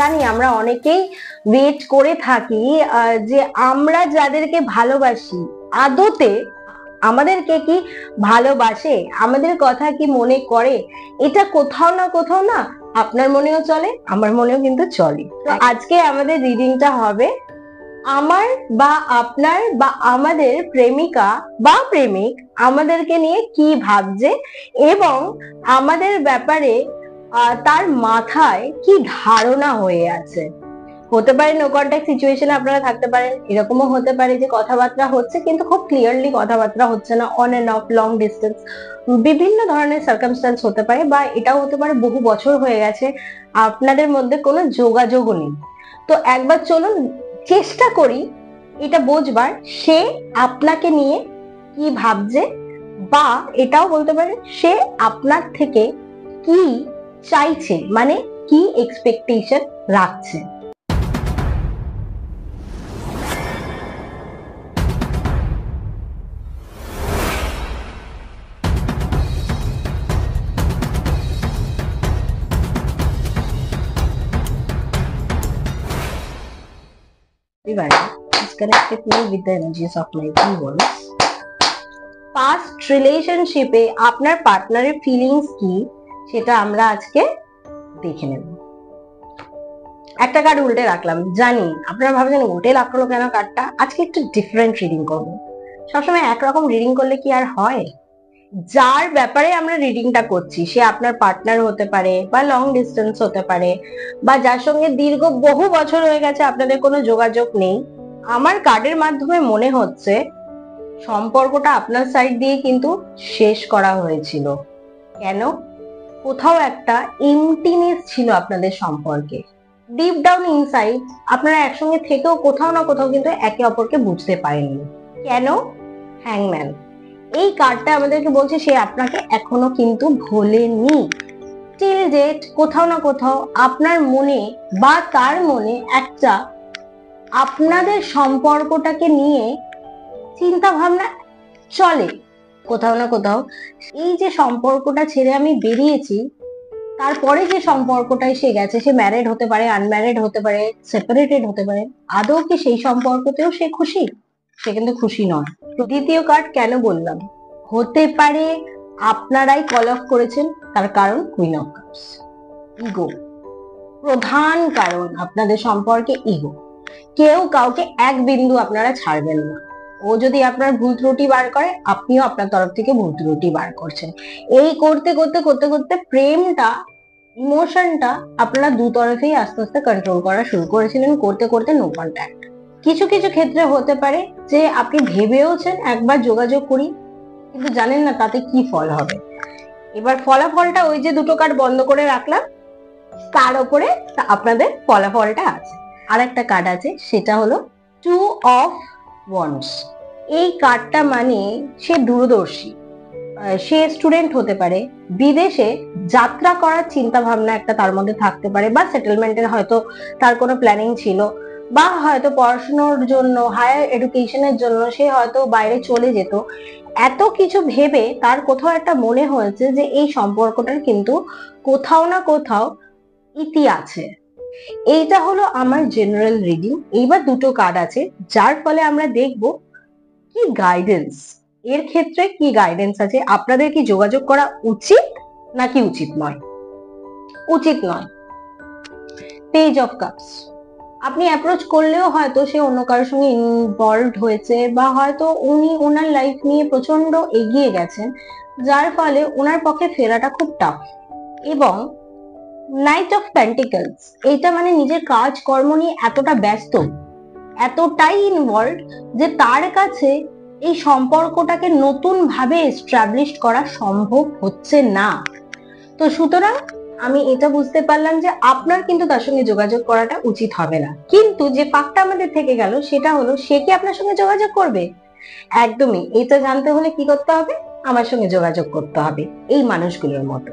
জানি আমরা অনেকেই ওয়েট করে থাকি যে আমরা যাদেরকে ভালোবাসি আদতে আমাদেরকে কি ভালোবাসে, আমাদের কথা কি মনে করে, এটা কোথাও না কোথাও না আপনার মনেও চলে, আমার মনেও কিন্তু চলে। তো আজকে আমাদের রিডিংটা হবে আমার বা আপনার বা আমাদের প্রেমিকা বা প্রেমিক আমাদেরকে নিয়ে কি ভাবছে এবং আমাদের ব্যাপারে তার মাথায় কি ধারণা হয়ে আছে। হতে পারে নো কন্ট্যাক্ট সিচুয়েশনে আপনারা থাকতে পারেন, এরকমও হতে পারে যে কথাবার্তা হচ্ছে কিন্তু খুব ক্লিয়ারলি কথাবার্তা হচ্ছে না, on end of, long distance, বিভিন্ন ধরনের সার্কামস্ট্যান্স হতে পারে, বা এটাও হতে পারে বহু বছর হয়ে গেছে আপনাদের মধ্যে কোনো যোগাযোগও নেই। তো একবার চলুন চেষ্টা করি এটা বোঝবার সে আপনাকে নিয়ে কি ভাবছে, বা এটাও বলতে পারে সে আপনার থেকে কি চাইছে, মানে কি এক্সপেকটেশন রাখছে। Disconnected me with the energies of my viewers. Past relationship এ আপনার পার্টনারের ফিলিংস কি সেটা আমরা আজকে দেখে নেব। একটা কার্ড উল্টে রাখলাম, জানি আপনারা ভাবছেন উল্টে রাখলো কেন কার্ডটা। আজকে একটু ডিফারেন্ট রিডিং করবো। সবসময় একরকম রিডিং করলে কি আর হয়? যার ব্যাপারে আমরা রিডিংটা করছি সে আপনার পার্টনার হতে পারে বা লং ডিস্টেন্স হতে পারে, বা যার সঙ্গে দীর্ঘ বহু বছর হয়ে গেছে আপনাদের কোনো যোগাযোগ নেই। আমার কার্ডের মাধ্যমে মনে হচ্ছে সম্পর্কটা আপনার সাইড দিয়ে কিন্তু শেষ করা হয়েছিল। কেন? কোথাও একটা এমটিনেস ছিল আপনাদের সম্পর্কে। ডিপ ডাউন ইনসাইড আপনারা একসঙ্গে থেকেও কোথাও না কোথাও কিন্তু একে অপরকে বুঝতে পারেননি। কেন? হ্যাংম্যান। এই কার্ডটা আমাদেরকে বলছে সে আপনাকে এখনো কিন্তু ভোলেনি। টিল ডেট কোথাও না কোথাও আপনার মনে বা তার মনে একটা আপনাদের সম্পর্কটাকে নিয়ে চিন্তা ভাবনা চলে কোথাও না কোথাও। এই যে সম্পর্কটা ছেড়ে আমি বেরিয়েছি, তারপরে যে সম্পর্কটা এসে গেছে, সে ম্যারিড হতে পারে, আনম্যারিড হতে পারে, সেপারেটেড হতে পারে, আদৌ কি সেই সম্পর্কতেও সে খুশি? সে কিন্তু খুশি নয়। দ্বিতীয় কার্ড কেন বললাম? হতে পারে আপনারাই কল অফ করেছেন, তার কারণ কুইন অফ কাপস। ইগো প্রধান কারণ আপনাদের সম্পর্কে, ইগো। কেউ কাউকে এক বিন্দু আপনারা ছাড়বেন না। ও যদি আপনার ভুল ত্রুটি বার করে, আপনিও আপনার তরফ থেকে ভুল ত্রুটি বার করছেন। এই করতে করতে করতে করতে প্রেমটা, ইমোশনটা আপনারা দু তরফেই আস্তে আস্তে কন্ট্রোল করা শুরু করেছিলেন, করতে করতে নো কন্ট্যাক্ট। কিছু কিছু ক্ষেত্রে হতে পারে যে আপনি ভেবেওছেন একবার যোগাযোগ করি, কিন্তু জানেন না তাতে কি ফল হবে। এবার ফলাফলটা ওই যে দুটো কার্ড বন্ধ করে রাখলাম তার উপরে আপনাদের ফলাফলটা আছে। আর একটা কার্ড আছে, সেটা হলো টু অফ ওয়ান্ডস। এই কার্ডটা মানে সে দূরদর্শী, সে স্টুডেন্ট হতে পারে, বিদেশে যাত্রা করার চিন্তা ভাবনা একটা তার মধ্যে থাকতে পারে, বা সেটেলমেন্টের হয়তো তার কোনো প্ল্যানিং ছিল, বা হয়তো পড়াশোনার জন্য, হায়ার এডুকেশনের জন্য সে হয়তো বাইরে চলে যেত। এত কিছু ভেবে তার কোথাও একটা মনে হয়েছে যে এই সম্পর্কটার কিন্তু কোথাও না কোথাও ইতি আছে। এইটা হলো আমার জেনারেল রিডিং। এইবার দুটো কার্ড আছে যার ফলে আমরা দেখব কি গাইডেন্স, এর ক্ষেত্রে কি গাইডেন্স আছে। আপনাদের কি যোগাযোগ করা উচিত নাকি উচিত নয়? উচিত নয়। Page of cups. আপনি অ্যাপ্রোচ করলেও হয়তো সে অন্য কারোর সঙ্গে ইনভলভড হয়েছে, বা হয়তো উনি ওনার লাইফ নিয়ে প্রচন্ড এগিয়ে গেছেন, যার ফলে ওনার পক্ষে ফেরাটা খুব টাফ। এবং নাইট অফ পেন্টিকলস, এইটা মানে নিজের কাজ কর্ম নিয়ে এতটা ব্যস্ত, এতটাই ইনভলভড যে তার কাছে এই সম্পর্কটাকে নতুন ভাবে এস্টাবলিশ করা সম্ভব হচ্ছে না। তো সুতরাং আমি এটা বুঝতে পারলাম যে আপনার কিন্তু তার সঙ্গে যোগাযোগ করাটা উচিত হবে না। কিন্তু যে ফাঁকটা আমাদের থেকে গেল সেটা হলো, সে কি আপনার সঙ্গে যোগাযোগ করবে? একদমই। এটা জানতে হলে কি করতে হবে? আমার সঙ্গে যোগাযোগ করতে হবে এই মানুষগুলোর মতো।